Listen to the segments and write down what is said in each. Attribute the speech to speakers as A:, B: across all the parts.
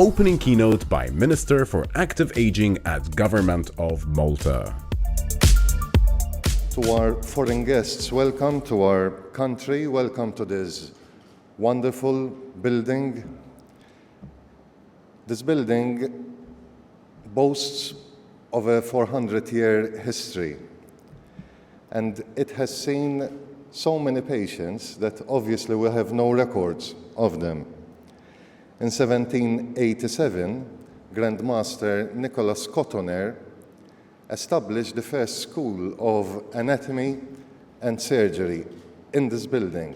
A: opening keynote by Minister for Active Aging at Government of Malta.
B: To our foreign guests, welcome to our country, welcome to this wonderful building. This building boasts of a 400-year history, and it has seen so many patients that obviously we have no records of them. In 1787, Grandmaster Nicholas Cotoner established the first school of anatomy and surgery in this building.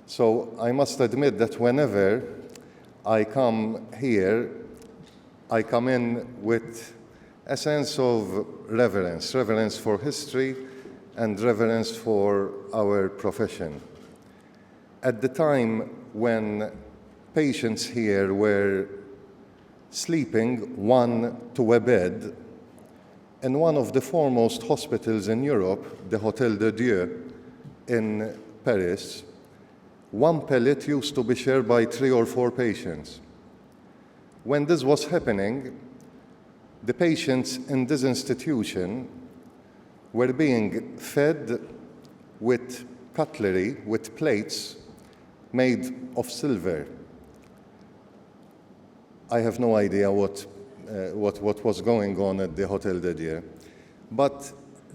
B: So I must admit that whenever I come here, I come in with a sense of reverence for history and reverence for our profession. At the time when patients here were sleeping one to a bed, in one of the foremost hospitals in Europe, the Hôtel de Dieu in Paris, one pallet used to be shared by 3 or 4 patients. When this was happening, the patients in this institution were being fed with cutlery, with plates made of silver. I have no idea what was going on at the Hôtel de Dieu. But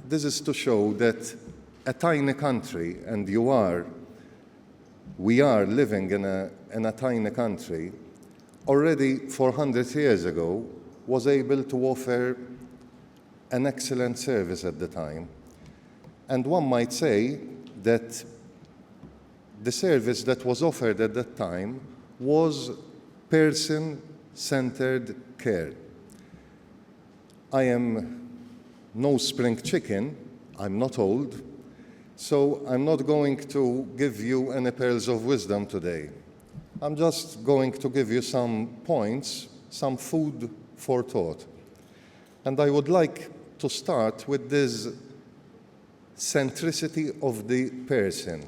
B: this is to show that a tiny country, and we are living in a tiny country, already 400 years ago was able to offer an excellent service at the time. And one might say that the service that was offered at that time was person-centered care. I am no spring chicken, I'm not old, so I'm not going to give you any pearls of wisdom today. I'm just going to give you some points, some food for thought. And I would like to start with this centricity of the person.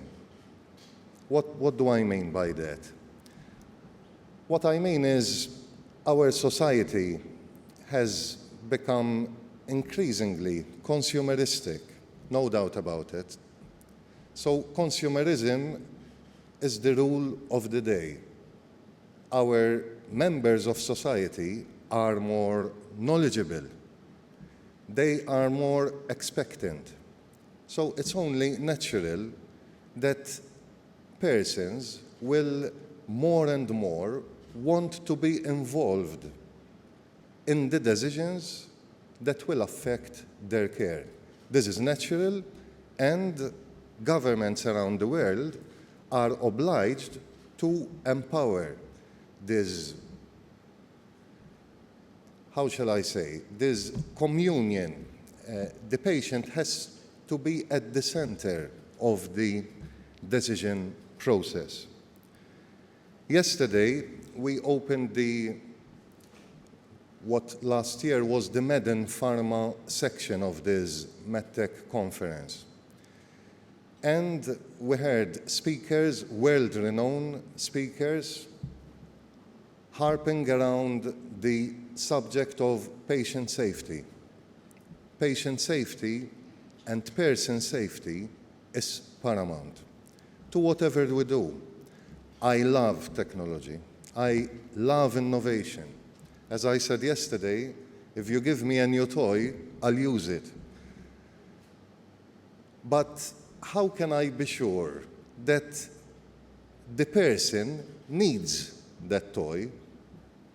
B: What do I mean by that? What I mean is our society has become increasingly consumeristic, no doubt about it. So consumerism is the rule of the day. Our members of society are more knowledgeable. They are more expectant. So it's only natural that persons will more and more want to be involved in the decisions that will affect their care. This is natural, and governments around the world are obliged to empower this, how shall I say, this communion. The patient has to be at the center of the decision process. Yesterday, we opened what last year was the Med and Pharma section of this MedTech conference. And we heard speakers, world-renowned speakers, harping around the subject of patient safety. Patient safety and person safety is paramount to whatever we do. I love technology. I love innovation. As I said yesterday, if you give me a new toy, I'll use it. But how can I be sure that the person needs that toy,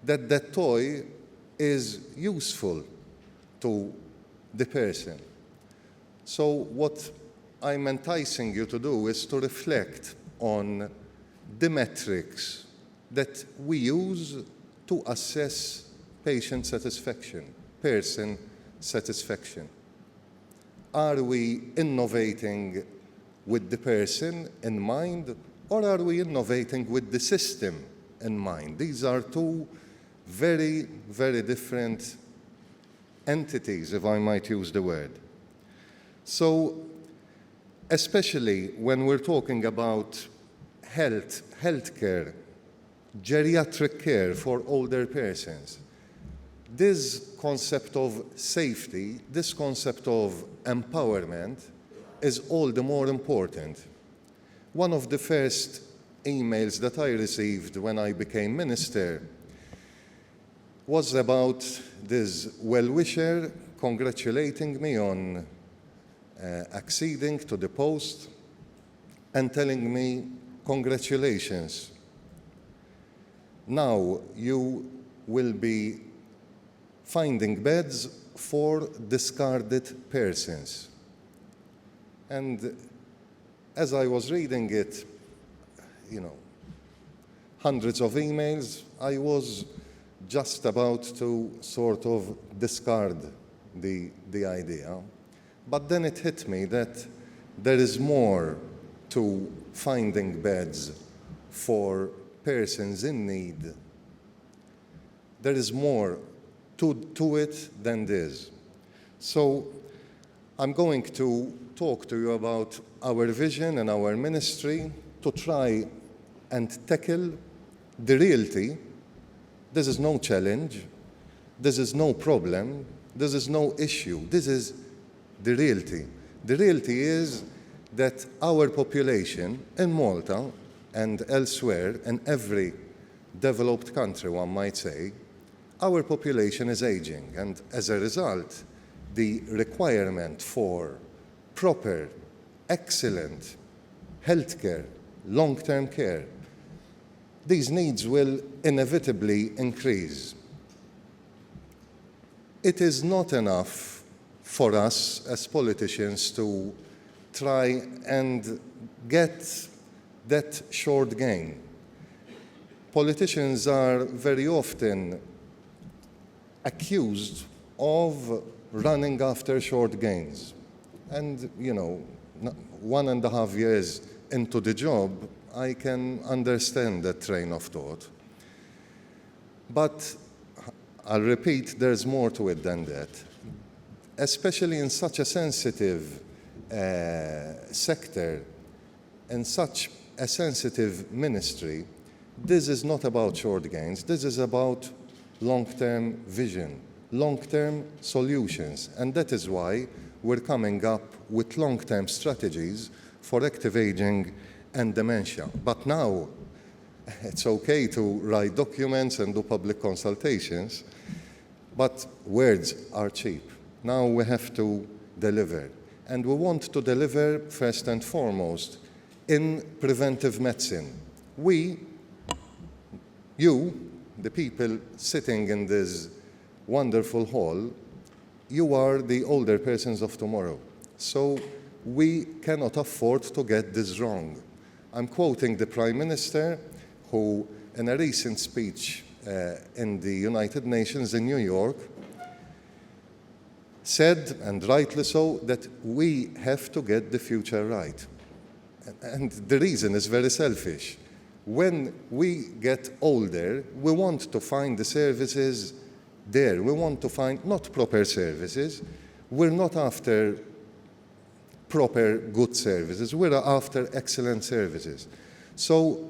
B: that that toy is useful to the person? So what I'm enticing you to do is to reflect on the metrics that we use to assess patient satisfaction, person satisfaction. Are we innovating with the person in mind, or are we innovating with the system in mind? These are two very, very different entities, if I might use the word. So, especially when we're talking about healthcare geriatric care for older persons. This concept of safety, this concept of empowerment is all the more important. One of the first emails that I received when I became minister was about this well-wisher congratulating me on acceding to the post and telling me, congratulations. Now you will be finding beds for discarded persons. And as I was reading it, hundreds of emails, I was just about to sort of discard the idea. But then it hit me that there is more to finding beds for persons in need. There is more to it than this. So I'm going to talk to you about our vision and our ministry to try and tackle the reality. This is no challenge, this is no problem, this is no issue, this is the reality. The reality is that our population in Malta and elsewhere, in every developed country, one might say, our population is aging, and as a result, the requirement for proper, excellent healthcare, long-term care, these needs will inevitably increase. It is not enough for us as politicians to try and get that short gain. Politicians are very often accused of running after short gains. And, 1.5 years into the job, I can understand that train of thought. But I'll repeat, there's more to it than that. Especially in such a sensitive sector, in such a sensitive ministry, this is not about short gains. This is about long-term vision, long-term solutions. And that is why we're coming up with long-term strategies for active aging and dementia. But now, it's okay to write documents and do public consultations, but words are cheap. Now we have to deliver. And we want to deliver, first and foremost, in preventive medicine. You, the people sitting in this wonderful hall, you are the older persons of tomorrow. So we cannot afford to get this wrong. I'm quoting the Prime Minister, who, in a recent speech in the United Nations in New York, said, and rightly so, that we have to get the future right. And the reason is very selfish. When we get older, we want to find the services there. We want to find not proper services. We're not after proper good services. We're after excellent services. So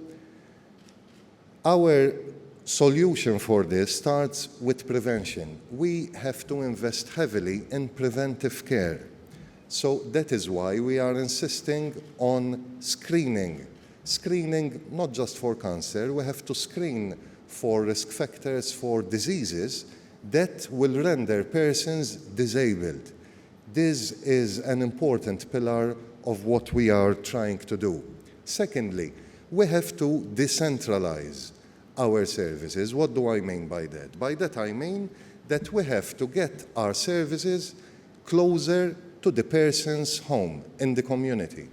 B: our solution for this starts with prevention. We have to invest heavily in preventive care. So that is why we are insisting on screening. Screening not just for cancer, we have to screen for risk factors, for diseases that will render persons disabled. This is an important pillar of what we are trying to do. Secondly, we have to decentralize our services. What do I mean by that? By that I mean that we have to get our services closer to the person's home in the community.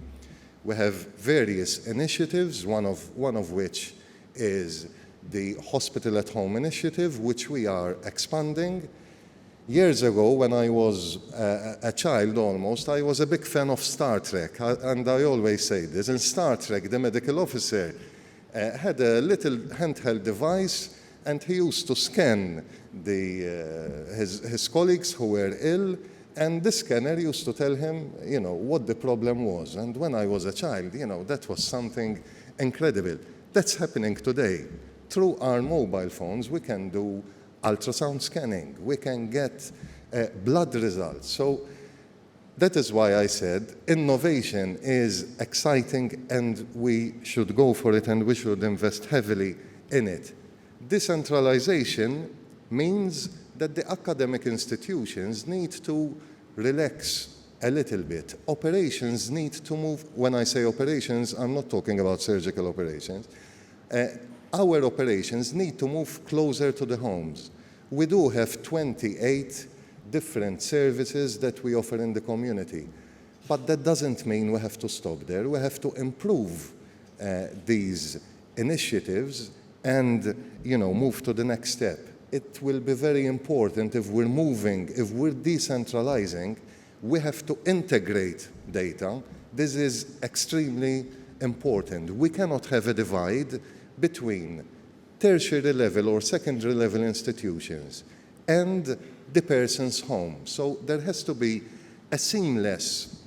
B: We have various initiatives, one of which is the Hospital at Home initiative, which we are expanding. Years ago, when I was a child almost, I was a big fan of Star Trek, and I always say this. In Star Trek, the medical officer had a little handheld device, and he used to scan his colleagues who were ill, and the scanner used to tell him, what the problem was. And when I was a child, that was something incredible. That's happening today. through our mobile phones, we can do ultrasound scanning, we can get blood results. So that is why I said innovation is exciting and we should go for it and we should invest heavily in it. Decentralization means that the academic institutions need to relax a little bit. Operations need to move. When I say operations, I'm not talking about surgical operations. Our operations need to move closer to the homes. We do have 28 different services that we offer in the community, but that doesn't mean we have to stop there. We have to improve these initiatives and move to the next step. It will be very important if we're decentralizing, we have to integrate data. This is extremely important. We cannot have a divide between tertiary level or secondary level institutions and the person's home. So there has to be a seamless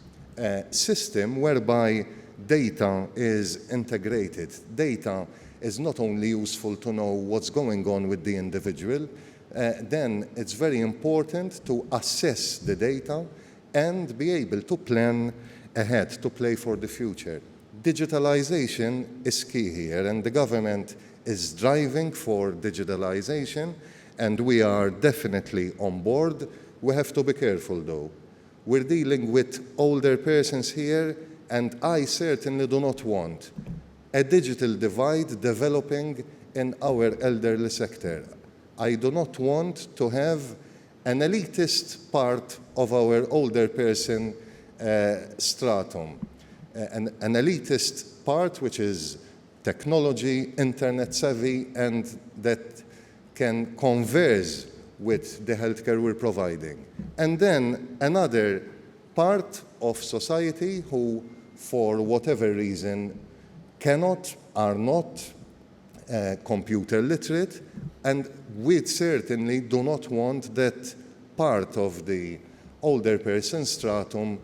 B: system whereby data is integrated. Data is not only useful to know what's going on with the individual, then it's very important to assess the data and be able to plan ahead, to play for the future. Digitalization is key here, and the government is driving for digitalization, and we are definitely on board. We have to be careful, though. We're dealing with older persons here, and I certainly do not want a digital divide developing in our elderly sector. I do not want to have an elitist part of our older person stratum, an elitist part which is technology, internet savvy, and that can converse with the healthcare we're providing. And then another part of society who, for whatever reason, are not computer literate, and we certainly do not want that part of the older person stratum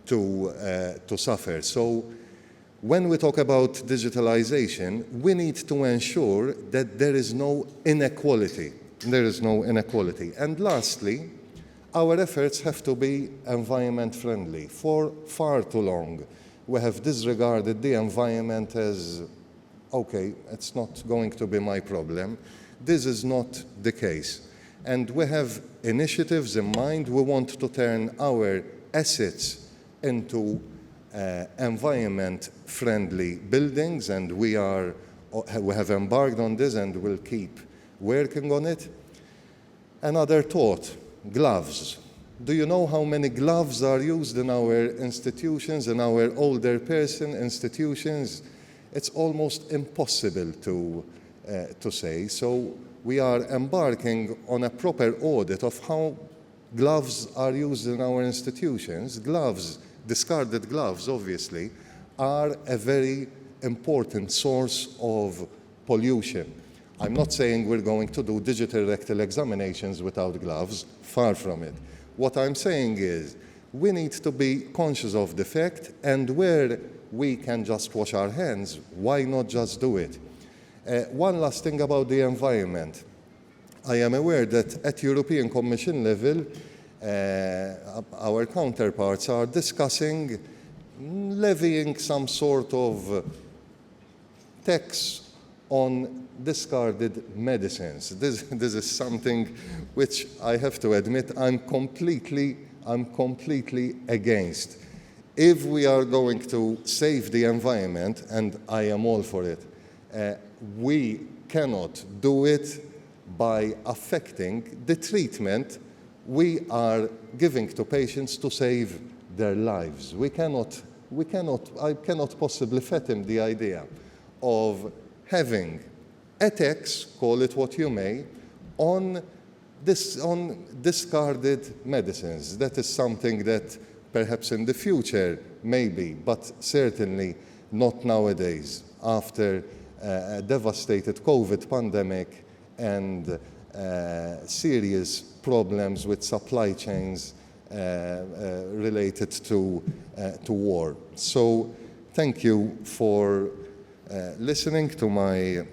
B: to suffer. So when we talk about digitalization, we need to ensure that there is no inequality. There is no inequality. And lastly, our efforts have to be environment friendly. For far too long, we have disregarded the environment as, okay, it's not going to be my problem. This is not the case. And we have initiatives in mind. We want to turn our assets into environment-friendly buildings, and we have embarked on this and will keep working on it. Another thought, gloves. Do you know how many gloves are used in our institutions, in our older person institutions? It's almost impossible to say. So we are embarking on a proper audit of how gloves are used in our institutions. Gloves, discarded gloves, obviously, are a very important source of pollution. I'm not saying we're going to do digital rectal examinations without gloves, far from it. What I'm saying is we need to be conscious of the fact, and where we can just wash our hands, why not just do it? One last thing about the environment. I am aware that at European Commission level, our counterparts are discussing levying some sort of tax on discarded medicines. This is something which I have to admit I'm completely against. If we are going to save the environment, and I am all for it, we cannot do it by affecting the treatment we are giving to patients to save their lives. I cannot possibly fathom the idea of having a tax, call it what you may, on discarded medicines. That is something that perhaps in the future maybe, but certainly not nowadays, after a devastated COVID pandemic and serious problems with supply chains related to war. So thank you for listening to my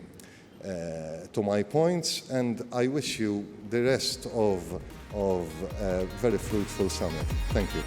B: to my points, and I wish you the rest of a very fruitful summit. Thank you.